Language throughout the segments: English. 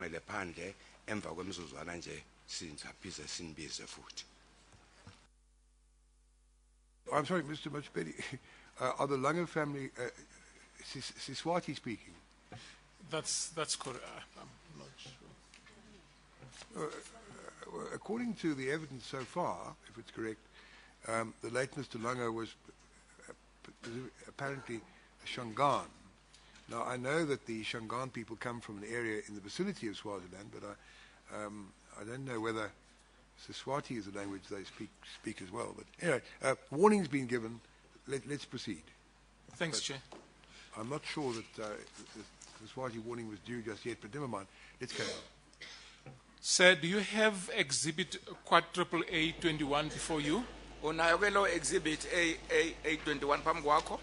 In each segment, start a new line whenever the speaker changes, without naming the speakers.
Phandle emva kwemizuzwana nje singabize sinbize futhi.
I'm sorry, Mr. Machibedi. Are the Lange family Siswati speaking?
That's correct. I'm not sure.
According to the evidence so far, if it's correct, the late Mr. Lange was apparently a Shangaan. Now, I know that the Shangaan people come from an area in the vicinity of Swaziland, but I don't know whether Siswati is a language they speak as well. But anyway, warning's been given. Let's proceed.
Thanks,
but
Chair.
I'm not sure that the Siswati warning was due just yet, but never mind. Let's carry on.
Sir, do you have exhibit quadruple A21 before you?
Unayo ke lo exhibit A21 phambi kwakho?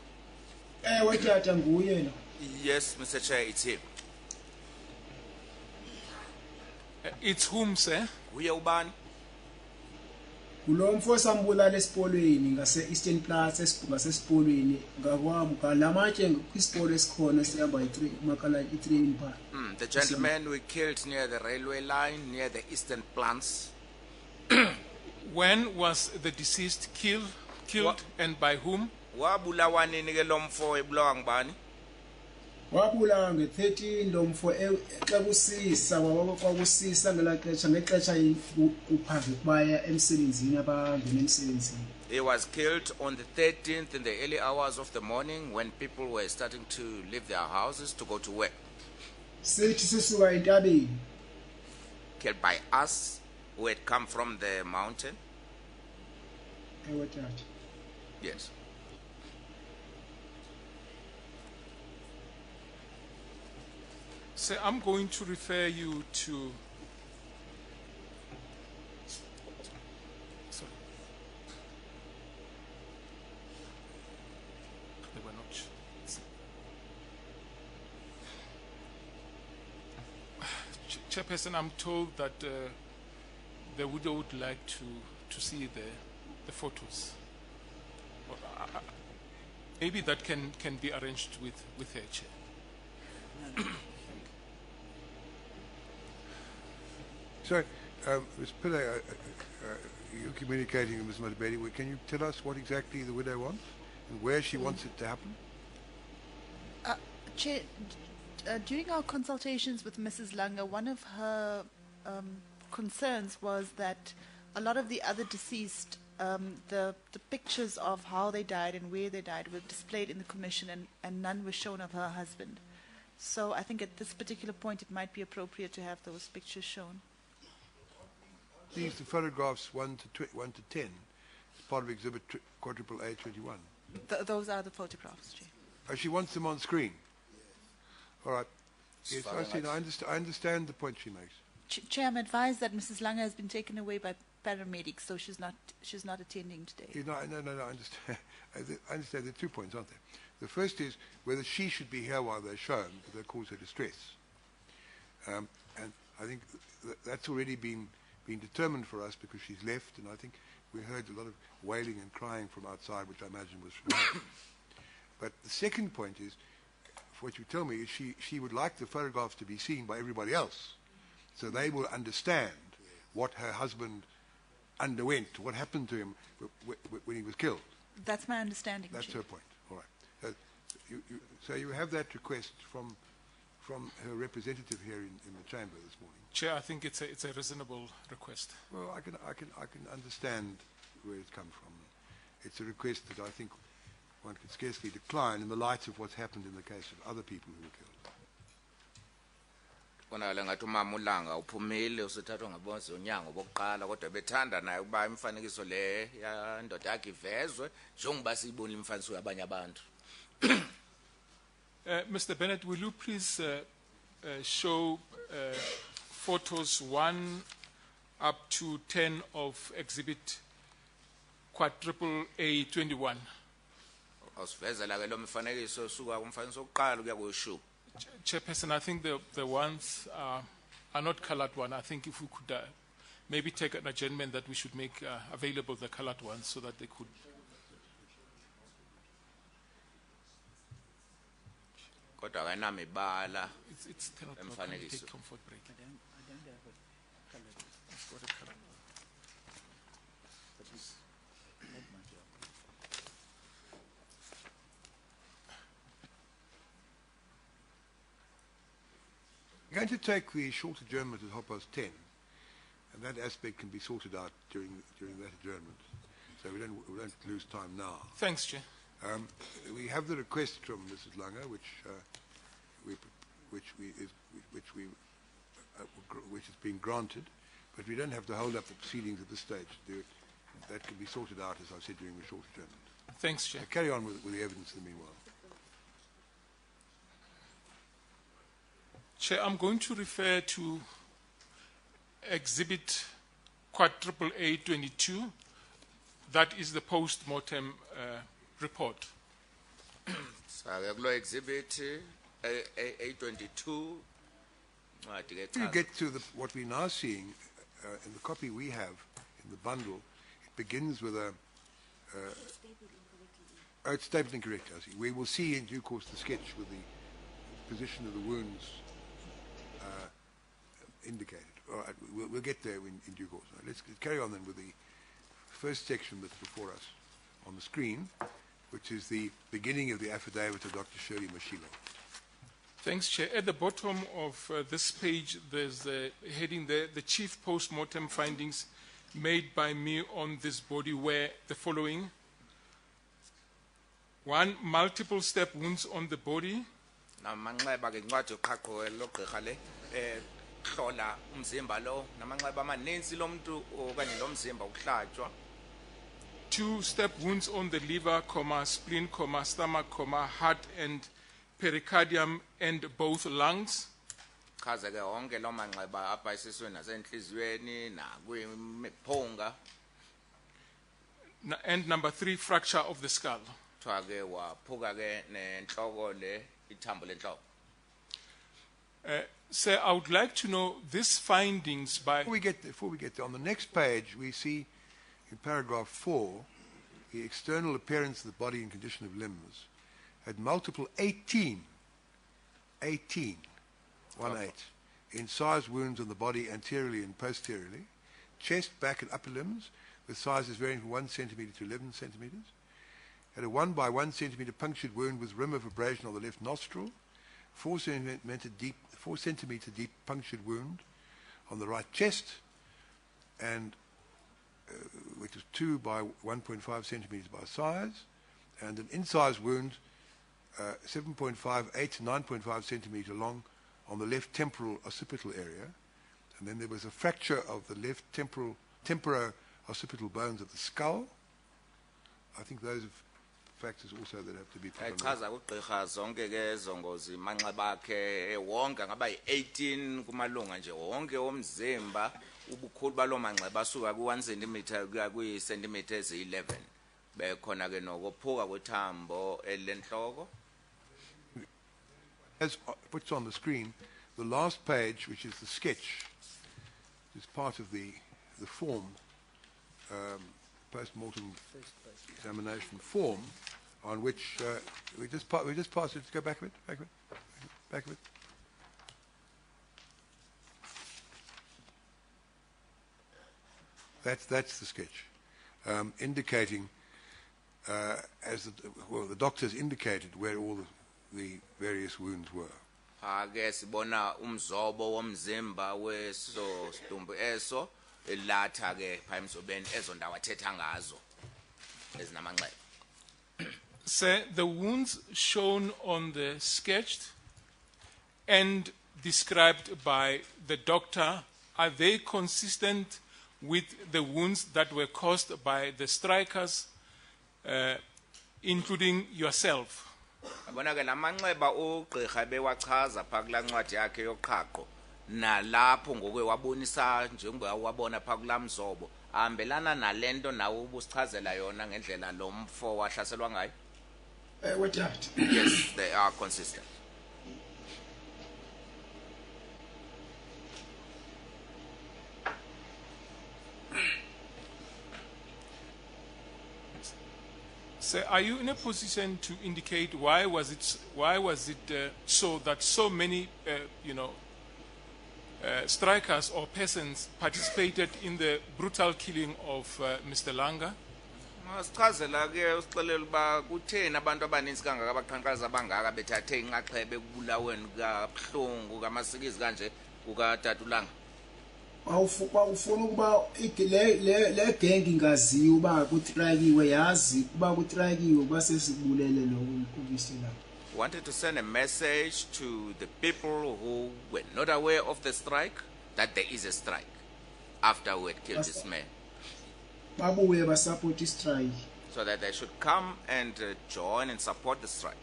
Tata nguye lo.
Yes, Mr. Chair, it's him.
It's whom, sir?
Uye ubani?
Kulo mfo sambulala esipolini ngase Eastern Plaza ngasesipolini ngakwami ngalamathe kwisipolo esikhona sihamba i3 makala i3 pha.
The gentleman we killed near the railway line near the Eastern Plants.
When was the deceased killed and by whom?
Wabulawa nini ke lo mfo ebulawa ngubani?
Wabulawa nge13 lo mfo xa kusisa kwakusisa ngexesha uphambi kubaya emsebenzini abangena emsebenzini.
He was killed on the 13th in the early hours of the morning when people were starting to leave their houses to go to work.
Sithi sisuka entabeni.
Killed by us who had come from the mountain.
Ewe tata.
Yes.
Sir, I'm going to refer you to... Sorry. They were not... Chairperson, I'm told that the widow would like to see the photos. Well, maybe that can be arranged with her, Chair.
So, Ms. Pillay, you're communicating with Ms. Madibedi. Can you tell us what exactly the widow wants and where she wants it to happen?
Chair, during our consultations with Mrs. Lange, one of her concerns was that a lot of the other deceased, the pictures of how they died and where they died were displayed in the commission, and none were shown of her husband. So I think at this particular point it might be appropriate to have those pictures shown.
These the photographs 1 to 10 as part of exhibit quadruple A21.
Those are the photographs, Chair.
Oh, she wants them on screen. All right. Yes, I understand the point she makes.
Chair, I'm advised that Mrs. Lange has been taken away by paramedics, so she's not attending today.
No, I understand. I understand. There are 2 points, aren't there? The first is whether she should be here while they're shown, because they cause her distress. And I think that's already been determined for us because she's left, and I think we heard a lot of wailing and crying from outside, which I imagine was from her. But the second point is, what you tell me is she would like the photographs to be seen by everybody else, so they will understand what her husband underwent, what happened to him when he was killed.
That's my understanding,
That's
Chair.
her point. All right. So you have that request from her representative here in the chamber this morning.
Chair, I think it's a reasonable request.
Well, I can understand where it's come from. It's a request that I think one could scarcely decline in the light of what's happened in the case of other people who were killed.
Konakala ngathi umama uLanga uphumile usithathwa ngabonzi onyango bokuqala kodwa bethanda naye ukuba imifanekiso le yandoda yakhe ivezwe njengoba siyibona imifanekiso yabanye abantu.
Mr. Bennett, will you please show photos 1 up to 10 of exhibit quadruple A21?
Awusivezela ke lo mifanekiso suka kumfanekiso oqala kuya kuyishu.
Chairperson, I think the ones are not colored one. I think if we could maybe take an adjournment that we should make available the colored ones so that they could.
Kodwa akayinamibala
It's 10 o'clock. Can we take comfort break?
going to take the short adjournment at 10:30, and that aspect can be sorted out during that adjournment. So we don't lose time now.
Thanks, Chair.
We have the request from Mrs. Langer, which has been granted, but we don't have to hold up the proceedings at this stage to do it. That can be sorted out, as I said, during the short adjournment.
Thanks, Chair.
Carry on with the evidence in the meanwhile.
Chair, I'm going to refer to Exhibit quadruple A22. That is the post-mortem report.
So kulo exhibit A22
You get to what we're now seeing in the copy we have in the bundle. It begins with it's stapled incorrectly, I see. We will see in due course the sketch with the position of the wounds indicated. All right, we'll get there in due course. Right, let's carry on then with the first section that's before us on the screen, which is the beginning of the affidavit of Dr. Shirley Mashilo.
Thanks, Chair. At the bottom of this page, there's a heading there, the chief post-mortem findings made by me on this body were the following. 1, multiple step wounds on the body.
namanxeba ke incwadi yoqhaqho logqirha le hlola umzimba lo namanxeba amaninzi lomuntu okanye lomzimba ukuhlatswa.
2, step wounds on the liver, spleen, stomach, heart and pericardium and both lungs.
Chaza ke onke lo manxeba apha esiswini nasenhliziyweni nakwimiphunga.
And number 3, fracture of the skull.
Kuthiwa ke waphuka ke nenhloko le ithambo lenhloko.
Sir, I would like to know these findings by...
Before we get there, on the next page, we see in paragraph 4, the external appearance of the body and condition of limbs had multiple 18, incised wounds on the body anteriorly and posteriorly, chest, back and upper limbs, with sizes varying from 1 centimeter to 11 centimeters. Had a 1 by 1 centimeter punctured wound with rim of abrasion on the left nostril, 4 centimeter deep punctured wound on the right chest, and which is 2 by 1.5 centimeters by size, and an incised wound 7.58 to 9.5 centimeter long on the left temporal occipital area, and then there was a fracture of the left temporo-occipital bones of the skull. I think those are factors also that have to be put on.
Chaza ugqirha zonke ke zongozi manxeba akhe wonke ngaba 18 kumalunga nje wonke omzimba ubukhulu balo manxeba asuka ku1 cm kuya kwi-centimeter ezi11 bekhona ke nokophuka kwethambo elenhloko.
As puts on the screen, the last page, which is the sketch, is part of the form, post-mortem examination form, on which we just passed it. Go back a bit, back a bit. That's the sketch, indicating, the doctors indicated where all the various wounds were.
Ake sibona umzobo womzimba weso sidumbu eso elatha ke pha emzobeni ezo ndawo athetha ngazo ezinamanxeba.
Sir, the wounds shown on the sketch and described by the doctor, are they consistent with the wounds that were caused by the strikers, including yourself?
Abona ke namanxeba ugqirha bewachaza pha kulaa ncwadi yakhe yoqhaqho nalapho ngokwe wabonisa njengoba wabona pha kulaa mzobo ahambelana nalento nawo ubusichazela yona ngendlela lo mfo wahlaselwa ngayo. Yes, they are consistent.
So are you in a position to indicate why was it so that so many strikers or persons participated in the brutal killing of Mr. Langa?
Masichazela ke usixelela uba kutheni abantu abaninzi kangaka abaqhankqalazi abangaka bethathe inxaxheba ekubulaweni kabuhlungu kamasikizi kanje kukaTatulanga.
Ufuna ukuba le gang ingaziwa uba kutrayiwe yazi uba kutrayiwe base sibulele lo kubisela.
Wanted to send a message to the people who were not aware of the strike that there is a strike after we had killed this man.
Babuye basupport strike.
So that they should come and join and support the strike.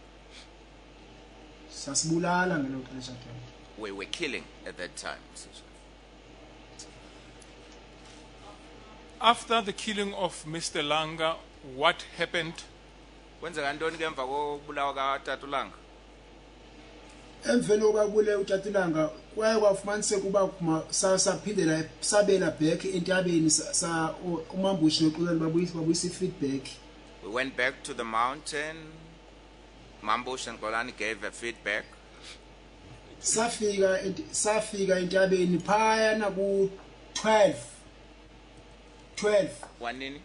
Sasibulala ngelo xesha ke.
We were killing at that time.
After the killing of Mr. Langa, what happened?
Kwenzeka ntoni ke emva kokubulawa kaTatulanga?
Emveni okubule uTatulanga kwaye kwafumaniseka uba saphindela sabela back entabeni sa umambushi noxolelo babuyisa feedback.
We went back to the mountain. Mambush and Golani gave a feedback.
Safika entabeni phaya na ku 12.
Wanini?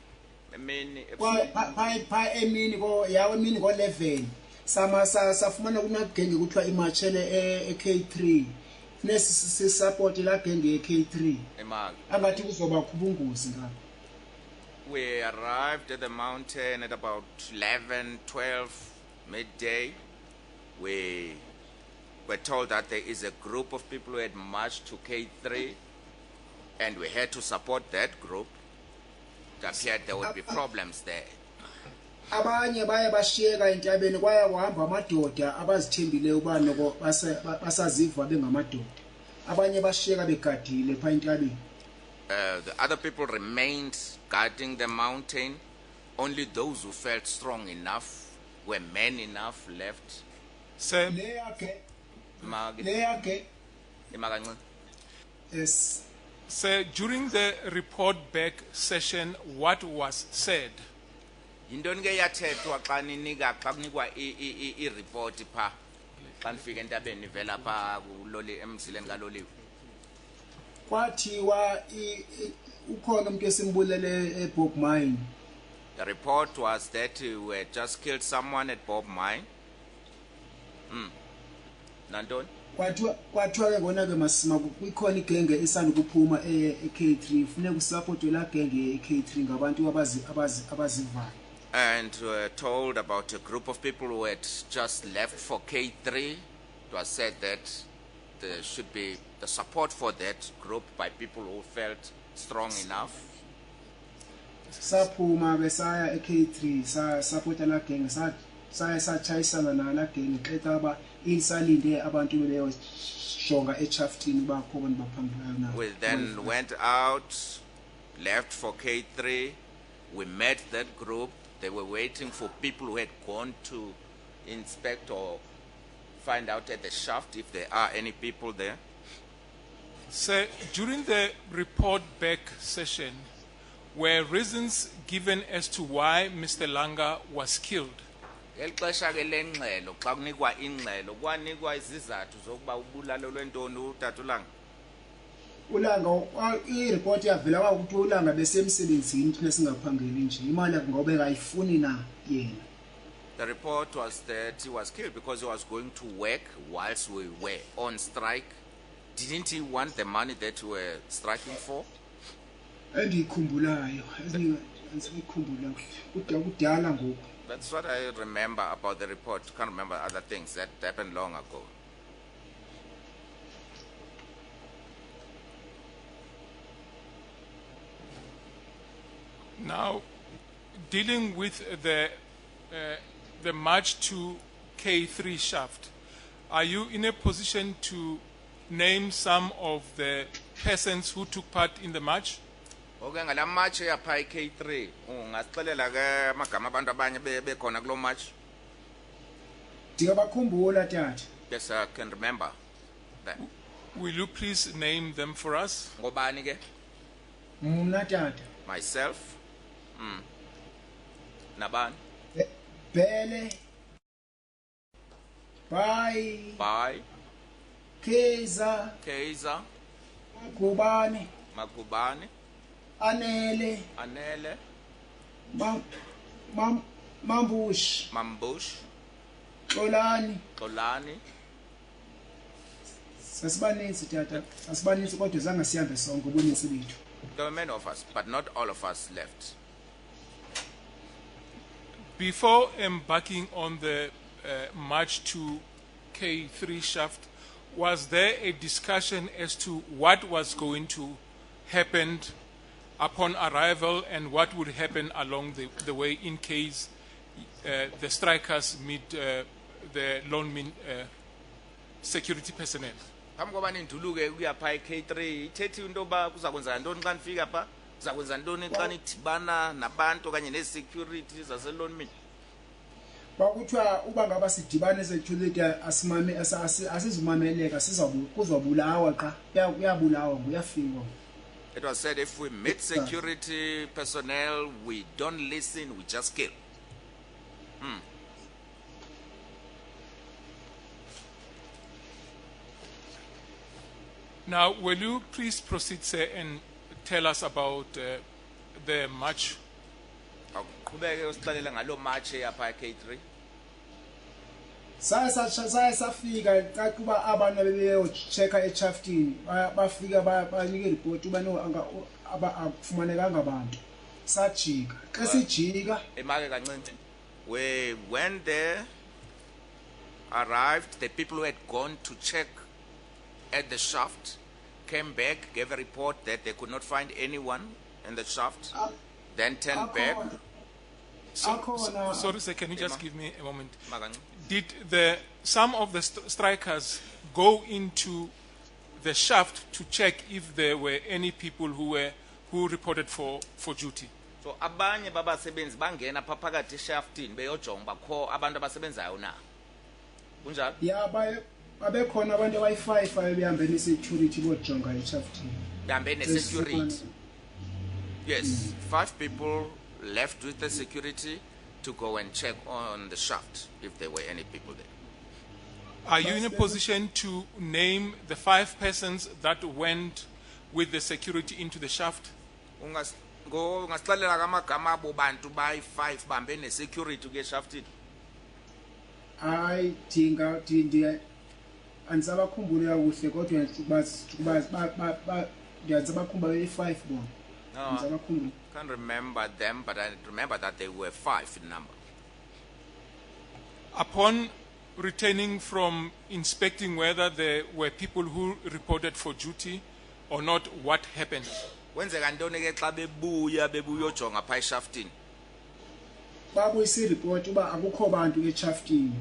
Emini.
Phaya emini ko yawe emini ko 11. Safumana kunagenge kuthiwa imachele eK3 nesi support la genge eK3 angathi kuzoba kubungozi ngapha.
We arrived at the mountain at about 11-12 midday. We were told that there is a group of people who had marched to K3 and we had to support that group. It appeared there would be problems there.
Abanye baye bashiyeka entabeni kwaya kuhamba amadoda abazithembile ubani basaziva bengamadoda. Abanye bashiyeka begadile pha entabeni.
The other people remained guarding the mountain. Only those who felt strong enough, were men enough, left.
Sir,
yes.
Sir, during the report back session, what was said?
Yintoni ke yathethwa xa ninika xa kunikwa i-report pha xa nifika entabeni nivela pha kuloli emzileni kaloliwe?
Kwathiwa ukhona umuntu esimbulele eBob Mine.
The report was that we had just killed someone at Bob Mine. Nantoni?
Kwathiwa ke ngona ke masima kukhona igenge isanda kuphuma eK3 funeka usupportwe la genge eK3 ngabantu abazivayo.
And we were told about a group of people who had just left for K3. It was said that there should be the support for that group by people who felt strong enough.
Saphuma besaya eK3 sa support la genge saya chayisana na la genge xetha aba insalinde abantu beyo shonga eChaftin bakhona baphambana na.
We then went out, left for K3. We met that group. They were waiting for people who had gone to inspect or find out at the shaft if there are any people there.
Sir, during the report back session, were reasons given as to why Mr. Langa was killed?
Elixesha ke lengxelo xa kunikwa ingxelo kwanikwa izizathu zokuba ubulalo lwentoni uTatulanga.
Ulanga i-report yavela kwakuthi ulanga besemsebenzini thina singaphangeli nje imali ngobe kayifuni na yena.
The report was that he was killed because he was going to work whilst we were on strike. Didn't he want the money that we were striking for?
Endikhumbulayo esikhumbula kudala ngoku.
That's what I remember about the report. Can't remember other things that happened long ago.
Now, dealing with the march to K3 shaft, are you in a position to name some of the persons who took part in the march?
Okay, ngala march yapha K3 ungasixelela ke amagama abantu abanye bekhona kulo march?
Ndiyabakhumbula tata.
Yes, I can remember that.
Will you please name them for us?
Ngobani ke?
Mna tata.
Myself. Nabani?
Bele. Bye.
Bye.
Keza.
Magubani.
Anele. Mambush,
Mambush,
Olani,
Tolani.
sasibaninzi tata, sasibaninzi kodwa zange sihambe sonke ubuninzi bethu.
There were many of us, but not all of us left.
Before embarking on the march to K3 shaft, was there a discussion as to what was going to happen upon arrival and what would happen along the way in case the strikers meet the lone security personnel?
Phambi koba ninduluke ukuya pha K3 ithethi into ba kuzakwenza ntoni xa nifika pha kuzakwenza ntoni xa nidibana nabantu kanye ne-security zaselonmin.
Bakuthiwa uba ngaba sidibane security asimame asizumameleka kuzobulawa qa uyabulawa nguyafikwa.
It was said if we meet security personnel, we don't listen, we just kill.
Now, will you please proceed, sir, and tell us about the march?
Awuqhubeke usixelele ngalo march yapha K3.
Saya safika xa kuba abantu bebeyochecka echaftini bafika banike report uba no akufumanekanga abantu sajika xa sijika
Emake kancinci. We went there, arrived, the people who had gone to check at the shaft came back, gave a report that they could not find anyone in the shaft, then turned back.
Sorry, sir, can you just give me a moment?
Makanci.
Did some of the strikers go into the shaft to check if there were any people who reported for duty?
So abanye babasebenzi bangena pha phakathi eshaftini beyojonga bakho abantu abasebenzayo na. Kunjalo?
ya babekhona abantu abayi-5 abebehambe ne-security bojonga echaftini.
Behambe ne-security. Yes, 5 people left with the security to go and check on the shaft if there were any people there.
Are you in a position to name the 5 persons that went with the security into the shaft?
Ungasixelela kamagama abo bantu bayi-5 bahambe ne-security kuye eshaftini?
Hayi andisabakhumbuli kakuhle kodwa ndiyazabakhumbula beyi-5 bona. Andisabakhumbuli.
Can't remember them, but I remember that they were 5 in number.
Upon returning from inspecting whether there were people who reported for duty or not, what happened?
Kwenzeka ntoni ke xa bebuya uyojonga pha eshaftini?
Babuyisa ireport uba akukho bantu echaftini.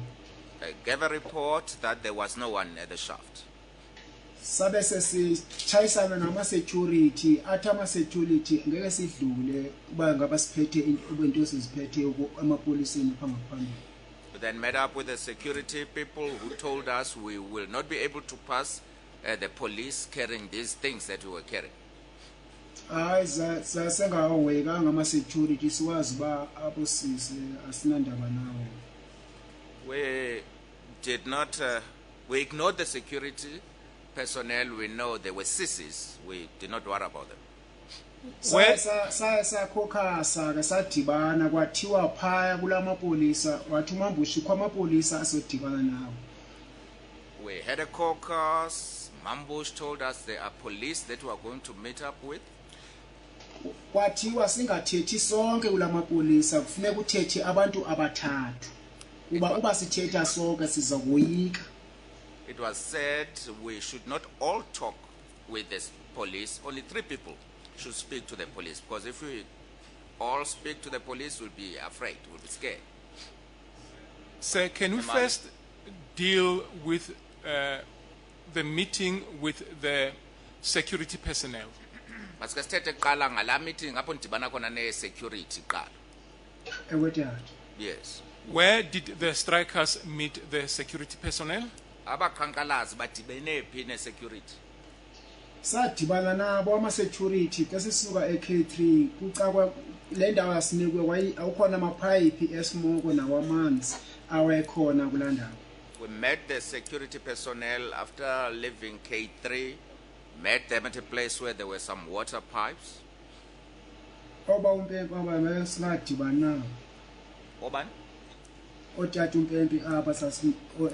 They gave a report that there was no one at the shaft.
Sabe sesitshayisana nama-security athi ama-security ngeke sidlule uba ngaba siphethe into siziphethe emapoliseni pha ngaphambili.
We then met up with the security people who told us we will not be able to pass the police carrying these things that we were carrying.
Hayi sasengawekanga ama-security siwazi uba abosisi asinandaba nawo.
We did not, we ignored the security personnel. We know they were sissies. We did not worry about them.
Sakhokhasa ke sadibana kwathiwa phaya kulamapolisa wathi uMambushi kwamapolisa asodibana nawo.
We had a caucus. Mambush told us there are police that we are going to meet up with.
Kwathiwa singathethi sonke kulamapolisa kufuneka uthethe abantu abathathu. Uba sithetha sonke sizakoyika.
It was said we should not all talk with the police. Only 3 people should speak to the police, because if we all speak to the police, we'll be afraid, we'll be scared.
Sir, can we first deal with the meeting with the security personnel?
Masike sithethe kuqala ngala meeting apho ndibana khona ne-security kuqala.
Ewe tata.
Yes.
Where did the strikers meet the security personnel?
Abaqhankqalazi badibene phi ne-security?
Sadibana nabo ama-security xa sisuka e-K3 kucakwa le ndawo yasinikwe awukhona amaphayiphi esmoko nawamanzi awekhona kulaa ndawo.
We met the security personnel after leaving K3, met them at a place where there were some water pipes.
Oba umpempe singadibana nabo.
Obani?
otata umpempe apha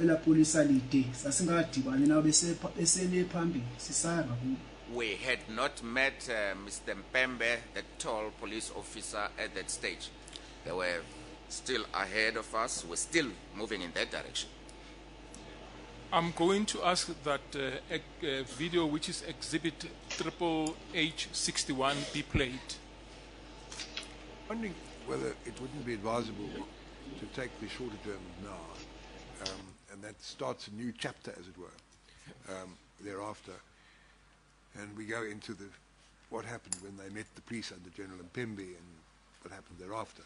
ela polisa lide sasingadibani nawo besele phambili sisaya ngakubo.
We had not met Mr. Mpembe, the tall police officer, at that stage. They were still ahead of us. We're still moving in that direction.
I'm going to ask that video, which is exhibit H61, be played.
Wondering whether it wouldn't be advisable to take the shorter German now, and that starts a new chapter, as it were, thereafter. And we go into what happened when they met the police under General Mpembe and what happened thereafter.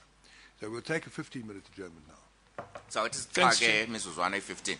So we'll take a 15-minute German now.
So it is
Thanks,
Mrs. 15.